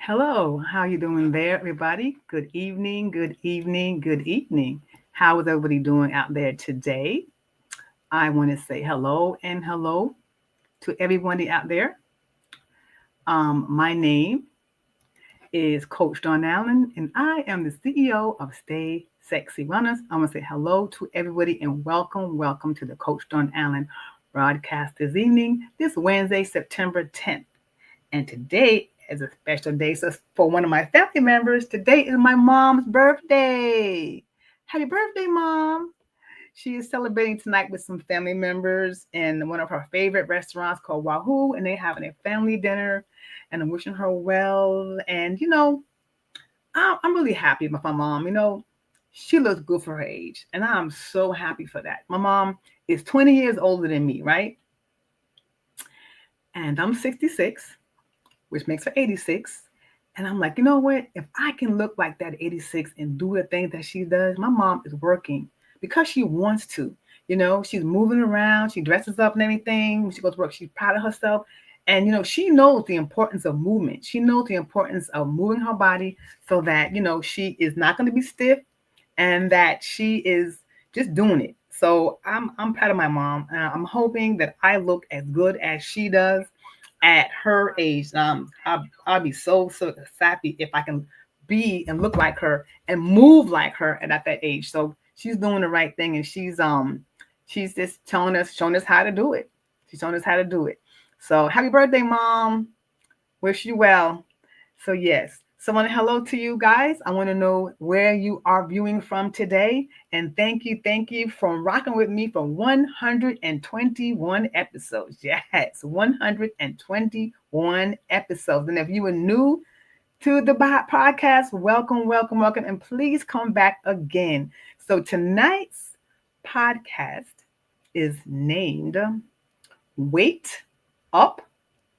Hello, how you doing there, everybody? Good evening, good evening, good evening. How is everybody doing out there today? I want to say hello and hello to everybody out there. My name is Coach Dawn Allen, and I am the CEO of Stay Sexy Runners. I want to say hello to everybody and welcome to the Coach Dawn Allen broadcast this evening, this Wednesday, September 10th. And today is a special day. So for one of my family members, today is my mom's birthday. Happy birthday, Mom. She is celebrating tonight with some family members in one of her favorite restaurants called Wahoo, and they're having a family dinner. And I'm wishing her well. And I'm really happy with my mom. She looks good for her age, and I'm so happy for that. My mom is 20 years older than me, right? And I'm 66, which makes her 86. And I'm like, you know what? If I can look like that 86 and do the things that she does, my mom is working because she wants to. She's moving around, she dresses up and everything. When she goes to work, she's proud of herself. And, she knows the importance of movement. She knows the importance of moving her body so that, she is not going to be stiff and that she is just doing it. So I'm proud of my mom. I'm hoping that I look as good as she does at her age. I'll be so happy if I can be and look like her and move like her at that age. So she's doing the right thing, and she's just showing us how to do it. She's showing us how to do it. So happy birthday, Mom. Wish you well. So yes. So I want to hello to you guys. I want to know where you are viewing from today. And thank you for rocking with me for 121 episodes. Yes, 121 episodes. And if you are new to the podcast, welcome. And please come back again. So tonight's podcast is named Weight Up,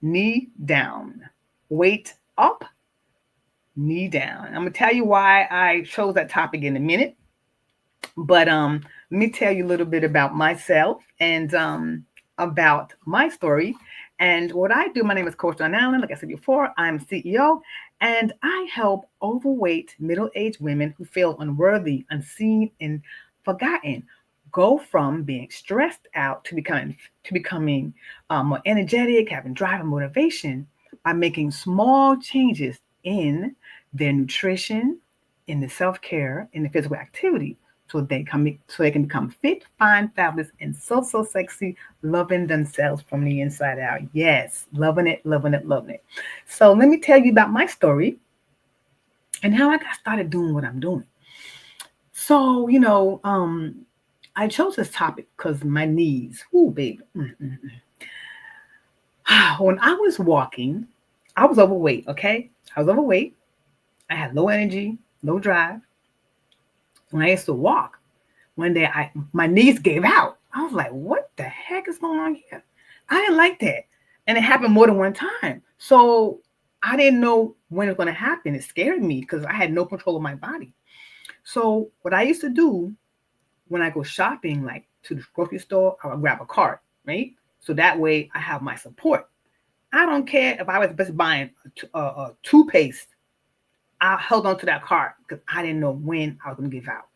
Knee Down. Weight Up, Knee Down. I'm gonna tell you why I chose that topic in a minute, but let me tell you a little bit about myself and about my story and what I do. My name is Coach Dawn Allen. Like I said before, I'm CEO, and I help overweight middle-aged women who feel unworthy, unseen, and forgotten go from being stressed out to becoming more energetic, having drive and motivation by making small changes in their nutrition, in the self-care, in the physical activity, so they can become fit, fine, fabulous, and so sexy, loving themselves from the inside out. Yes, loving it. So let me tell you about my story and how I got started doing what I'm doing. So, I chose this topic because my knees, ooh, baby. When I was walking, I was overweight, okay? I was overweight. I had low energy, low drive. When I used to walk, one day my knees gave out. I was like, what the heck is going on here? I didn't like that. And it happened more than one time. So I didn't know when it was going to happen. It scared me because I had no control of my body. So what I used to do when I go shopping, like to the grocery store, I would grab a cart, right? So that way I have my support. I don't care if I was just buying a toothpaste. I held on to that cart because I didn't know when I was going to give out.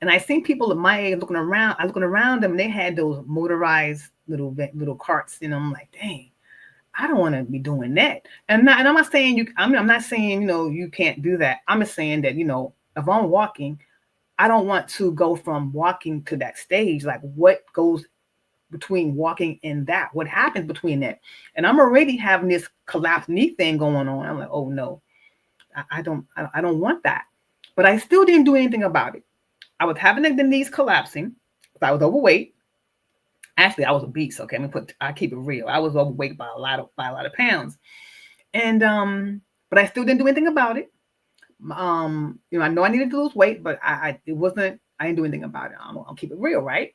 And I seen people at my age looking around. I looking around them, and they had those motorized little carts. I'm like, dang, I don't want to be doing that. And I'm not saying you. I'm not saying you can't do that. I'm just saying that if I'm walking, I don't want to go from walking to that stage. Like, what goes between walking and that? What happens between that? And I'm already having this collapsed knee thing going on. I'm like, oh no, I don't want that. But I still didn't do anything about it. I was having the knees collapsing because I was overweight. Actually, I was obese. Okay, I keep it real. I was overweight by a lot of pounds, and but I still didn't do anything about it. I know I needed to lose weight, but it wasn't. I didn't do anything about it. I'll keep it real, right?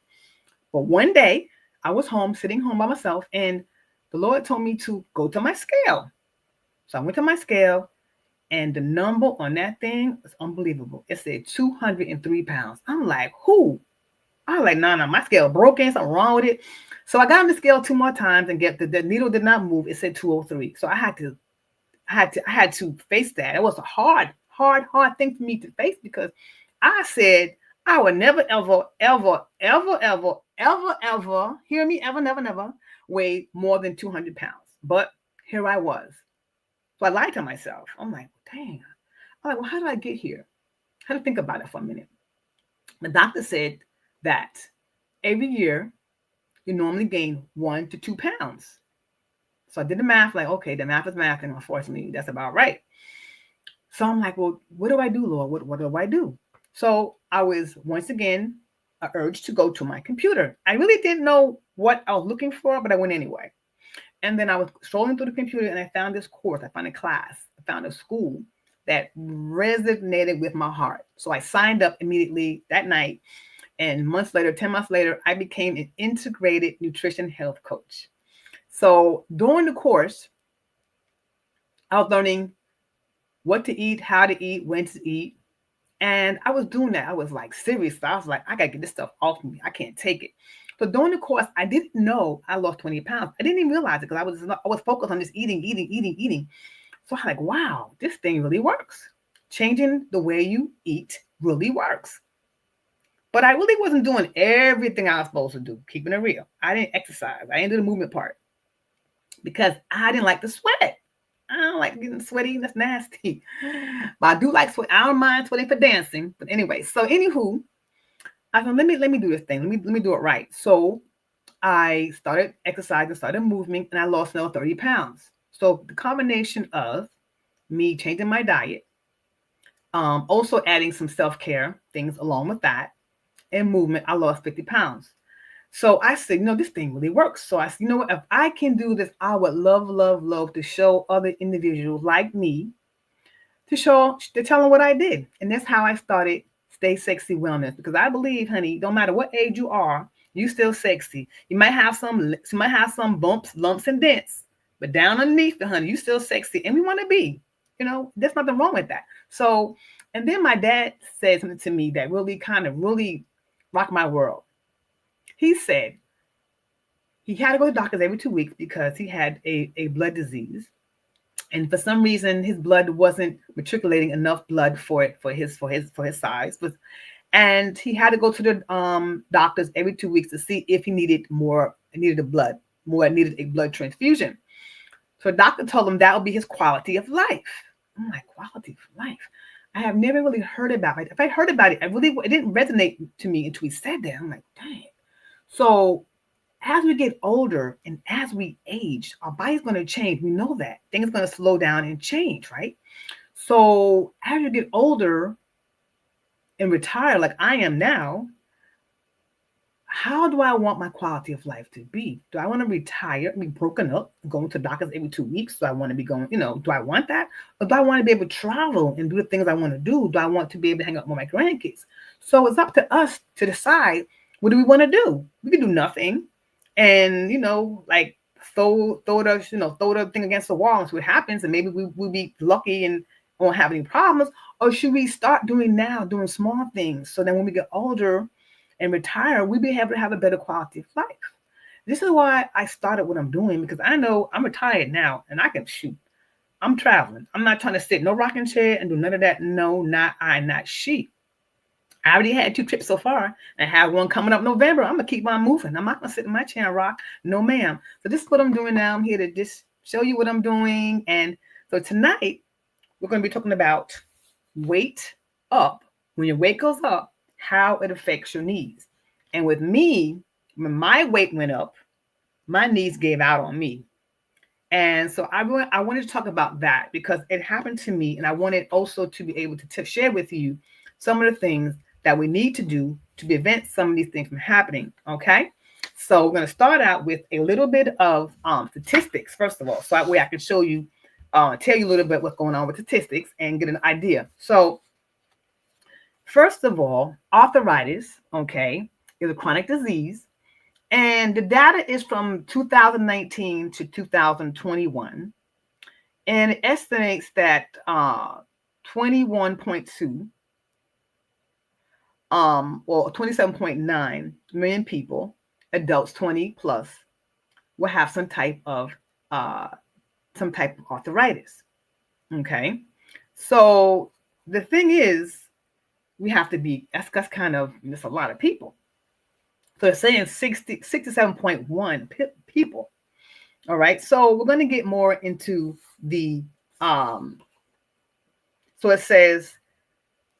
But one day I was sitting home by myself, and the Lord told me to go to my scale. So I went to my scale, and the number on that thing was unbelievable. It said 203 pounds. I'm like, who? I was like, no, my scale broken, something wrong with it. So I got on the scale two more times and the needle did not move. It said 203. So I had to I had to face that. It was a hard thing for me to face because I said I would never, ever, ever, ever, ever, ever, ever, hear me, ever, never, never weigh more than 200 pounds. But here I was. So I lied to myself. I'm like, dang. I'm like, well, how did I get here? I had to think about it for a minute. The doctor said that every year you normally gain 1 to 2 pounds. So I did the math, like, okay, the math is math, and unfortunately, that's about right. So I'm like, well, what do I do, Lord? What do I do? So I was once again urged to go to my computer. I really didn't know what I was looking for, but I went anyway. And then I was scrolling through the computer and I found this course, I found a class, I found a school that resonated with my heart. So I signed up immediately that night. And months later, 10 months later, I became an integrated nutrition health coach. So during the course, I was learning what to eat, how to eat, when to eat. And I was doing that. I was like serious. I was like, I gotta get this stuff off me. I can't take it. So during the course, I didn't know I lost 20 pounds. I didn't even realize it because I was focused on just eating. So I'm like, wow, this thing really works. Changing the way you eat really works. But I really wasn't doing everything I was supposed to do, keeping it real. I didn't exercise. I didn't do the movement part because I didn't like to sweat. I don't like getting sweaty. That's nasty. But I do like sweat. I don't mind sweating for dancing. But anyway, so anywho, I thought, let me do this thing. Let me do it right. So I started exercising, started moving, and I lost another 30 pounds. So the combination of me changing my diet, also adding some self-care things along with that, and movement, I lost 50 pounds. So I said, this thing really works. So I said, what? If I can do this, I would love, love, love to show other individuals like me to tell them what I did. And that's how I started Stay Sexy Wellness. Because I believe, honey, no matter what age you are, you still sexy. You might have some bumps, lumps, and dents, but down underneath the honey, you still sexy, and we want to be. There's nothing wrong with that. So, and then my dad said something to me that really rocked my world. He said he had to go to the doctors every 2 weeks because he had a blood disease. And for some reason, his blood wasn't matriculating enough blood for his size. And he had to go to the doctors every 2 weeks to see if he needed needed a blood transfusion. So the doctor told him that would be his quality of life. I'm like, quality of life? I have never really heard about it. If I heard about it, it didn't resonate to me until he said that. I'm like, dang. So as we get older and as we age, our body's going to change. We know that. Things are going to slow down and change, right? So as you get older and retire like I am now, how do I want my quality of life to be? Do I want to retire, be broken up, going to doctors every 2 weeks? Do I want to be going, do I want that? Or do I want to be able to travel and do the things I want to do? Do I want to be able to hang out with my grandkids? So it's up to us to decide, what do we want to do? We can do nothing and, like throw the thing against the wall and see what happens. And maybe we'll be lucky and won't have any problems. Or should we start doing small things so that when we get older and retire, we'll be able to have a better quality of life. This is why I started what I'm doing, because I know I'm retired now and I can shoot. I'm traveling. I'm not trying to sit no rocking chair and do none of that. No, not I, not she. I already had 2 trips so far. I have one coming up November. I'm going to keep on moving. I'm not going to sit in my chair and rock. No, ma'am. So this is what I'm doing now. I'm here to just show you what I'm doing. And so tonight, we're going to be talking about weight up. When your weight goes up, how it affects your knees. And with me, when my weight went up, my knees gave out on me. And so I wanted to talk about that because it happened to me. And I wanted also to be able to share with you some of the things that we need to do to prevent some of these things from happening. Okay. So we're going to start out with a little bit of statistics, first of all, so that way I can show you, tell you a little bit what's going on with statistics and get an idea. So first of all, arthritis, okay, is a chronic disease. And the data is from 2019 to 2021. And it estimates that 21.2 or 27.9 million people, adults 20 plus, will have some type of arthritis. Okay. So the thing is, we have to be, that's kind of, that's a lot of people. So it's saying 67.1 people. All right. So we're going to get more into the, um, so it says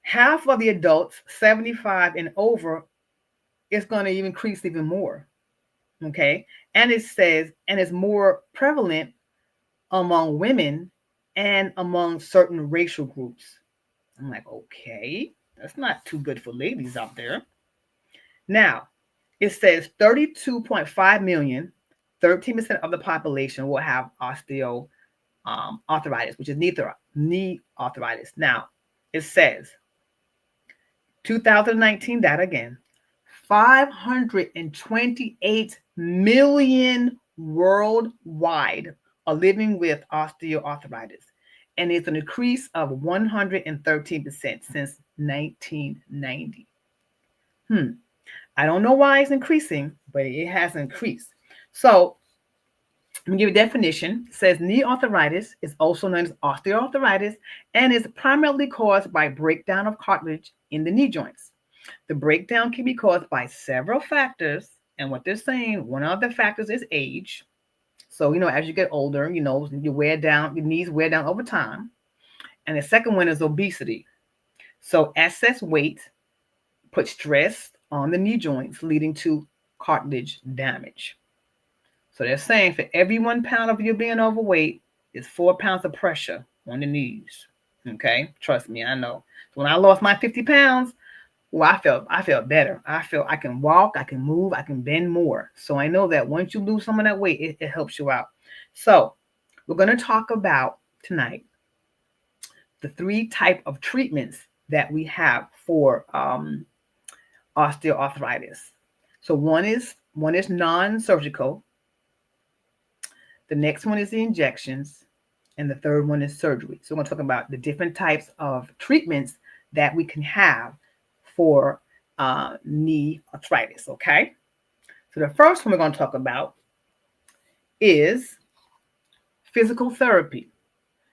half of the adults 75 and over is going to increase even more. Okay. And it says, and it's more prevalent among women and among certain racial groups. I'm like, okay, that's not too good for ladies out there. Now, it says 32.5 million, 13% of the population will have arthritis, which is knee arthritis. Now, it says 2019 data again, 528 million worldwide are living with osteoarthritis, and it's an increase of 113% since 1990. I don't know why it's increasing, but it has increased. So, let me give a definition. It says knee arthritis is also known as osteoarthritis and is primarily caused by breakdown of cartilage in the knee joints. The breakdown can be caused by several factors, and what they're saying, one of the factors is age. So, as you get older, you wear down, your knees wear down over time. And the second one is obesity. So, excess weight puts stress on the knee joints, leading to cartilage damage. So they're saying for every 1 pound of you being overweight is 4 pounds of pressure on the knees. Okay, trust me, I know. So when I lost my 50 pounds, well, I felt better. I feel I can walk, I can move, I can bend more. So I know that once you lose some of that weight, it helps you out. So we're going to talk about tonight the three type of treatments that we have for osteoarthritis. So one is non-surgical. The next one is the injections, and the third one is surgery. So we're going to talk about the different types of treatments that we can have for knee arthritis. Okay. So the first one we're going to talk about is physical therapy.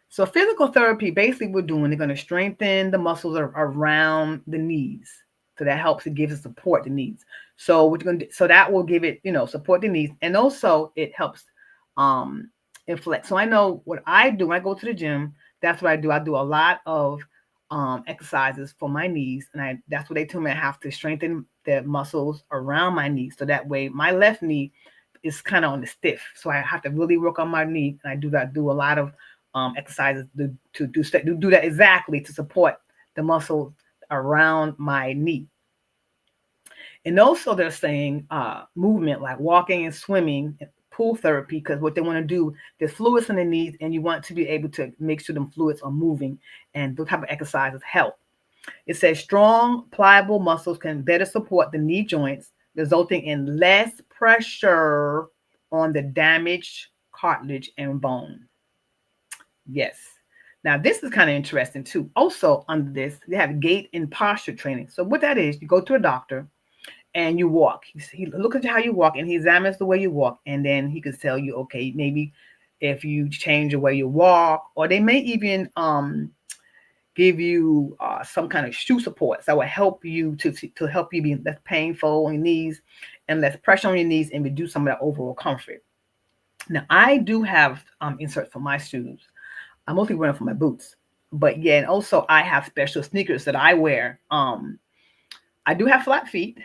So physical therapy, basically, we're going to strengthen the muscles around the knees. So that helps, it gives it support the knees. So what you're going to do, so that will give it, support the knees, and also it helps inflect. So I know what I do when I go to the gym. That's what I do. I do a lot of exercises for my knees, and that's what they tell me. I have to strengthen the muscles around my knees, so that way my left knee is kind of on the stiff. So I have to really work on my knee, and I do a lot of exercises to do that exactly to support the muscles around my knee. And also they're saying movement like walking and swimming, pool therapy, because what they want to do, there's fluids in the knees, and you want to be able to make sure them fluids are moving, and those type of exercises help. It says strong, pliable muscles can better support the knee joints, resulting in less pressure on the damaged cartilage and bone. Yes. Now, this is kind of interesting too. Also, under this, they have gait and posture training. So, what that is, you go to a doctor and you walk. He looks at how you walk, and he examines the way you walk, and then he can tell you, okay, maybe if you change the way you walk, or they may even give you some kind of shoe support that will help you to help you be less painful on your knees and less pressure on your knees and reduce some of that overall comfort. Now, I do have inserts for my shoes. I mostly wear them for my boots, but yeah, and also I have special sneakers that I wear. I do have flat feet.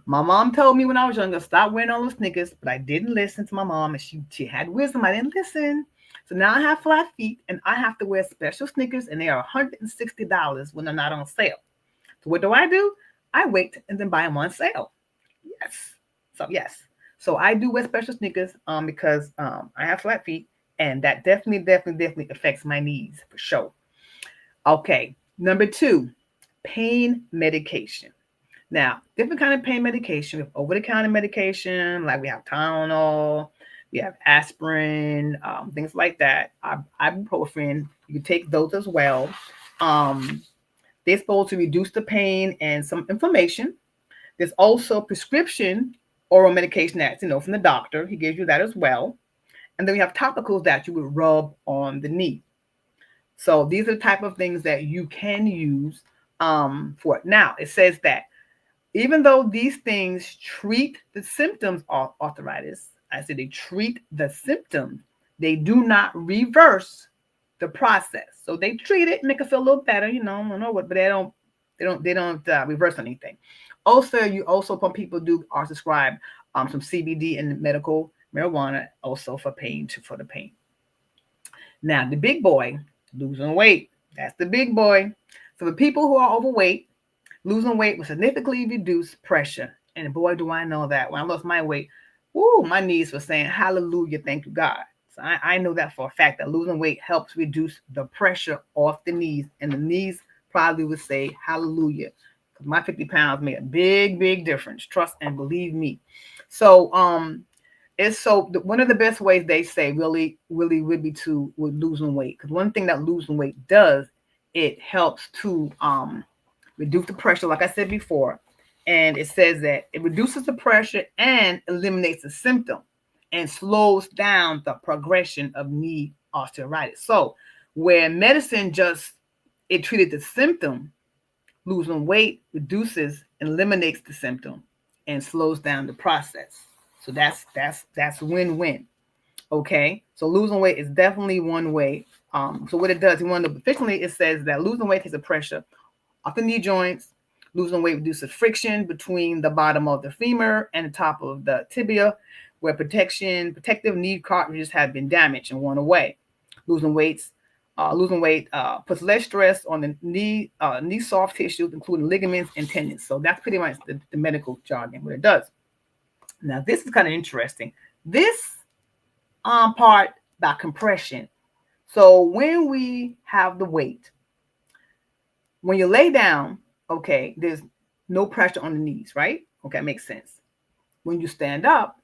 My mom told me when I was younger, stop wearing all those sneakers, but I didn't listen to my mom, and she had wisdom. I didn't listen. So now I have flat feet, and I have to wear special sneakers, and they are $160 when they're not on sale. So what do? I wait and then buy them on sale. Yes. Yes. So I do wear special sneakers because I have flat feet, and that definitely affects my knees for sure. Okay. Number 2, pain medication. Now, different kind of pain medication, over-the-counter medication, like we have Tylenol, we have aspirin, things like that. Ibuprofen, you can take those as well. They're supposed to reduce the pain and some inflammation. There's also prescription oral medication that's, from the doctor. He gives you that as well. And then we have topicals that you would rub on the knee. So these are the type of things that you can use for it. Now, it says that even though these things treat the symptoms of arthritis, I said they treat the symptoms, they do not reverse the process. So they treat it, make it feel a little better, I don't know what, but they don't reverse anything. Also, some people do are prescribe some CBD and medical marijuana also for pain for the pain. Now the big boy, losing weight. That's the big boy. For the people who are overweight, losing weight will significantly reduce pressure. And boy, do I know that. When I lost my weight, woo, my knees were saying, hallelujah, thank you, God. So I know that for a fact that losing weight helps reduce the pressure off the knees. And the knees probably would say, hallelujah. Because my 50 pounds made a big, big difference. Trust and believe me. So, one of the best ways they say really, really would be to with losing weight. Because one thing that losing weight does, it helps to reduce the pressure, like I said before. And it says that it reduces the pressure and eliminates the symptom and slows down the progression of knee osteoarthritis. So where medicine just it treated the symptom, losing weight reduces and eliminates the symptom and slows down the process. So that's win-win. Okay, so losing weight is definitely one way. So what it does, you want to efficiently, it says that losing weight takes the pressure off the knee joints. Losing weight reduces friction between the bottom of the femur and the top of the tibia, where protective knee cartilages have been damaged and worn away. Losing weights, losing weight puts less stress on the knee soft tissues, including ligaments and tendons. So that's pretty much the medical jargon, what it does. Now, this is kind of interesting. This part about compression. So when we have the weight, when you lay down, okay, there's no pressure on the knees, right? Okay, makes sense. When you stand up,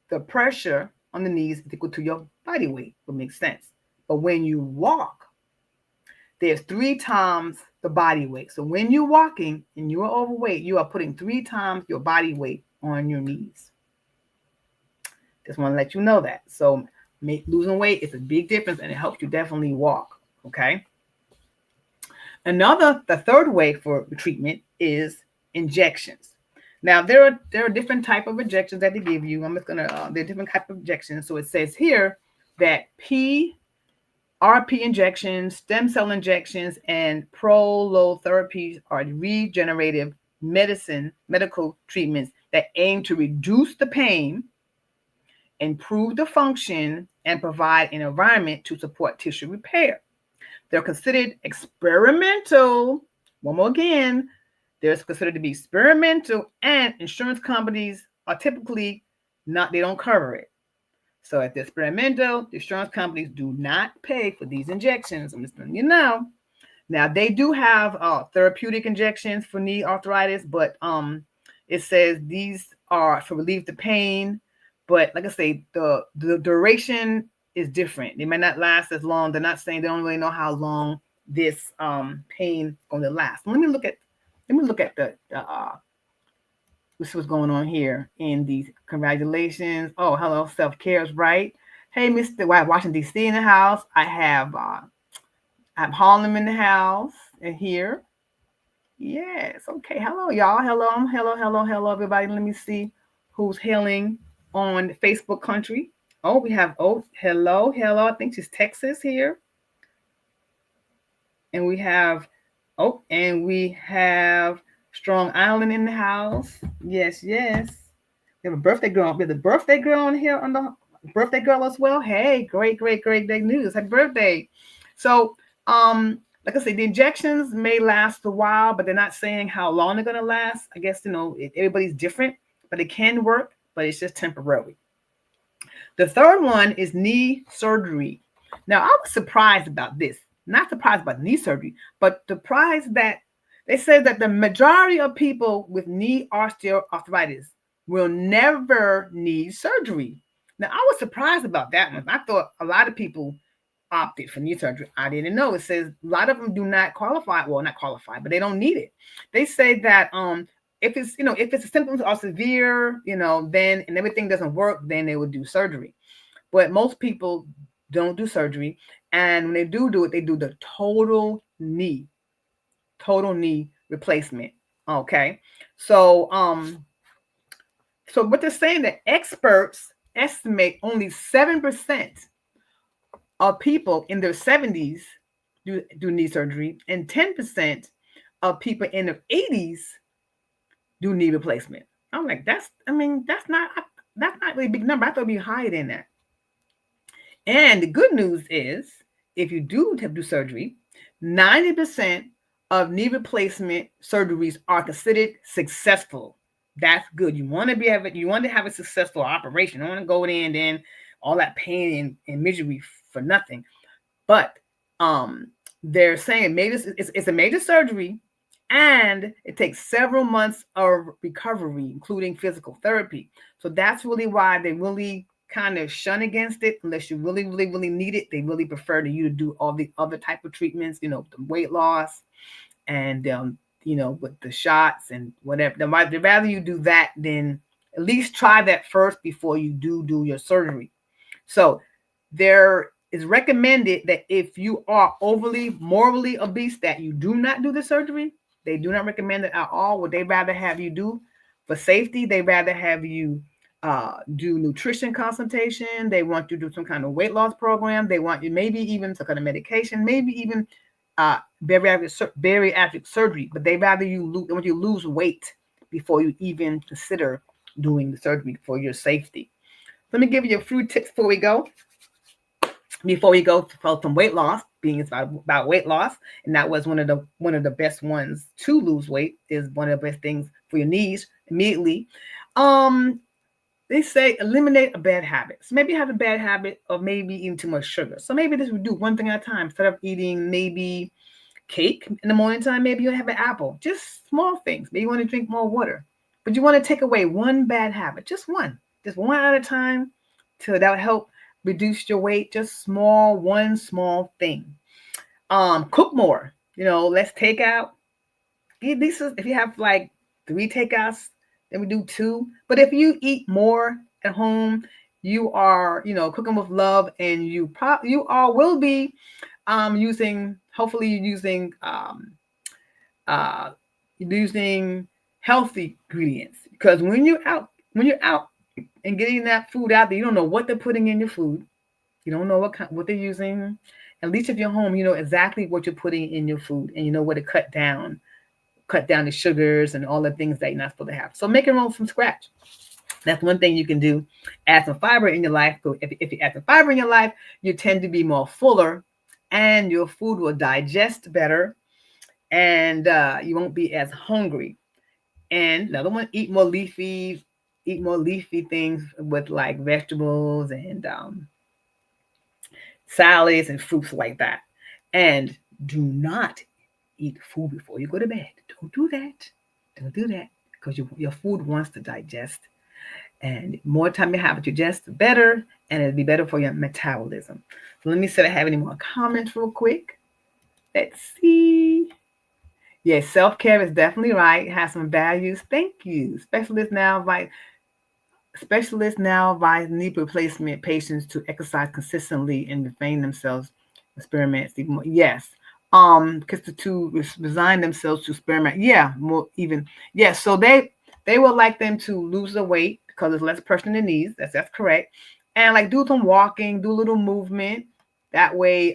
the pressure on the knees is equal to your body weight, which makes sense. But when you walk, there's 3 times the body weight. So when you're walking and you are overweight, you are putting 3 times your body weight on your knees. Just want to let you know that. So losing weight is a big difference, and it helps you definitely walk. Okay. The third way for treatment is injections. Now there are different type of injections that they give you. I'm just gonna there are different type of injections. So it says here that RP injections, stem cell injections, and prolotherapies are regenerative medical treatments that aim to reduce the pain, improve the function, and provide an environment to support tissue repair. They're considered experimental. One more again, they're considered to be experimental, and insurance companies are typically not, they don't cover it. So if they're experimental, the insurance companies do not pay for these injections. I'm just letting you know. Now they do have therapeutic injections for knee arthritis, but it says these are for relieve the pain. But like I say, the duration is different. They might not last as long. They're not saying, they don't really know how long this pain going to last. Let me look at the this is what's going on here in these. Congratulations. Oh, hello, self-care is right. Hey, Mr. Washington D.C. in the house. I have Harlem in the house and here. Yes. Okay. Hello, y'all. Hello, everybody. Let me see who's hailing on Facebook country. Oh, we have, hello. I think she's Texas here. And we have Strong Island in the house. Yes. We have a birthday girl. We have the birthday girl on here, on the birthday girl as well. Hey, great news. Happy birthday. So, like I said, the injections may last a while, but they're not saying how long they're going to last. I guess, everybody's different, but it can work, but it's just temporary. The third one is knee surgery. Now, I was surprised about this. Not surprised about knee surgery, but surprised that they said that the majority of people with knee osteoarthritis will never need surgery. Now, I was surprised about that one. I thought a lot of people opted for knee surgery. I didn't know. It says a lot of them do not qualify. Well, not qualify, but they don't need it. They say that if the symptoms are severe, then and everything doesn't work, then they would do surgery. But most people don't do surgery. And when they do it, they do the total knee replacement. Okay. So so what they're saying, that experts estimate only 7% of people in their 70s do knee surgery, and 10% of people in their 80s do knee replacement. I'm like, that's not really a big number. I thought it'd be higher than that. And the good news is, if you do have to do surgery, 90% of knee replacement surgeries are considered successful. That's good. You want to have a successful operation. You don't want to go in and then all that pain and misery for nothing. But they're saying it's a major surgery, and it takes several months of recovery, including physical therapy. So that's really why they really kind of shun against it, unless you really, really, really need it. They really prefer to you to do all the other type of treatments, the weight loss and with the shots and whatever. They'd rather you do that than at least try that first before you do your surgery. So there is recommended that if you are overly morbidly obese, that you do not do the surgery. They do not recommend it at all. What they rather have you do for safety, they rather have you do nutrition consultation. They want you to do some kind of weight loss program. They want you maybe even some kind of medication, maybe even bariatric surgery. But they rather want you lose weight before you even consider doing the surgery for your safety. Let me give you a few tips before we go. For some weight loss, being it's about weight loss, and that was one of the best ones to lose weight, is one of the best things for your knees immediately. They say eliminate a bad habit. So maybe you have a bad habit of maybe eating too much sugar. So maybe this would do one thing at a time. Instead of eating maybe cake in the morning time, maybe you'll have an apple. Just small things. Maybe you want to drink more water. But you want to take away one bad habit, just one at a time, so that will help reduce your weight. Just one small thing. Cook more. Let's take out. If you have like 3 takeouts, then we do 2. But if you eat more at home, you are cooking with love, and you will be hopefully using healthy ingredients, because when you're out and getting that food out there, you don't know what they're putting in your food. You don't know what they're using. At least if you're home, you know exactly what you're putting in your food, and you know where to cut down the sugars and all the things that you're not supposed to have. So make your own from scratch. That's one thing you can do. Add some fiber in your life. So if you add some fiber in your life, you tend to be more fuller, and your food will digest better, and you won't be as hungry. And another one, eat more leafy things with like vegetables and salads and fruits like that. And do not eat food before you go to bed. Don't do that, because your food wants to digest. And more time you have to digest, the better, and it'll be better for your metabolism. So let me see if I have any more comments real quick. Let's see. Yes, self-care is definitely right. It has some values. Thank you. Specialists now advise knee replacement patients to exercise consistently and refrain themselves experiments even more. Yes. Because to resign themselves to experiment. Yeah, more even. Yes. So they would like them to lose the weight because it's less pressure in the knees. That's correct. And like do some walking, do a little movement. That way,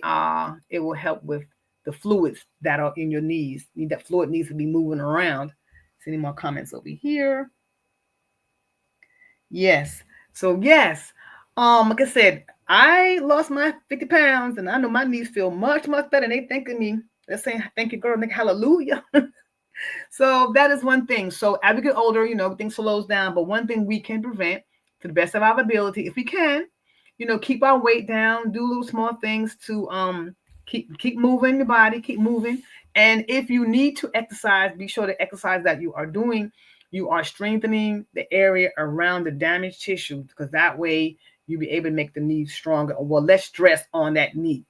it will help with the fluids that are in your knees. That fluid needs to be moving around. See any more comments over here? Yes. So yes. Like I said, I lost my 50 pounds, and I know my knees feel much, much better. And they thanking me. They're saying, "Thank you, girl. Hallelujah." So that is one thing. So as we get older, things slows down. But one thing we can prevent to the best of our ability, if we can, keep our weight down, do little small things to keep moving your body, keep moving. And if you need to exercise, be sure to exercise that you are doing. You are strengthening the area around the damaged tissue, because that way you'll be able to make the knee stronger, or less stress on that knee.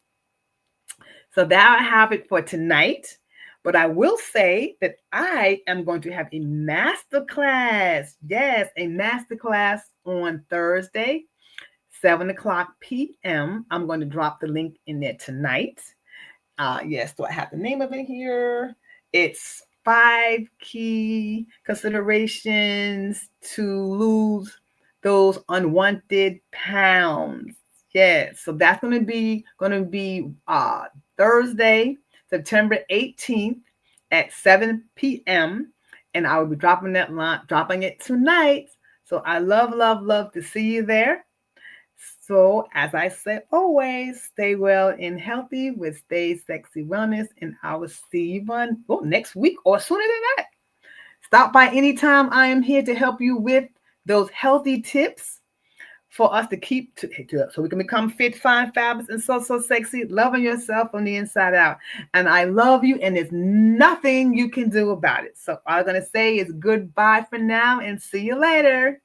So that I have it for tonight. But I will say that I am going to have a master class. Yes, a master class on Thursday, 7 o'clock p.m. I'm going to drop the link in there tonight. Yes, do I have the name of it here? It's 5 key considerations to lose those unwanted pounds. Yes, so that's going to be Thursday, September 18th at 7 p.m. And I will be dropping it tonight. So I love to see you there. So, as I said, always stay well and healthy with Stay Sexy Wellness. And I will see you next week or sooner than that. Stop by anytime. I am here to help you with those healthy tips for us to keep so we can become fit, fine, fabulous, and so sexy, loving yourself from the inside out. And I love you, and there's nothing you can do about it. So all I'm going to say is goodbye for now and see you later.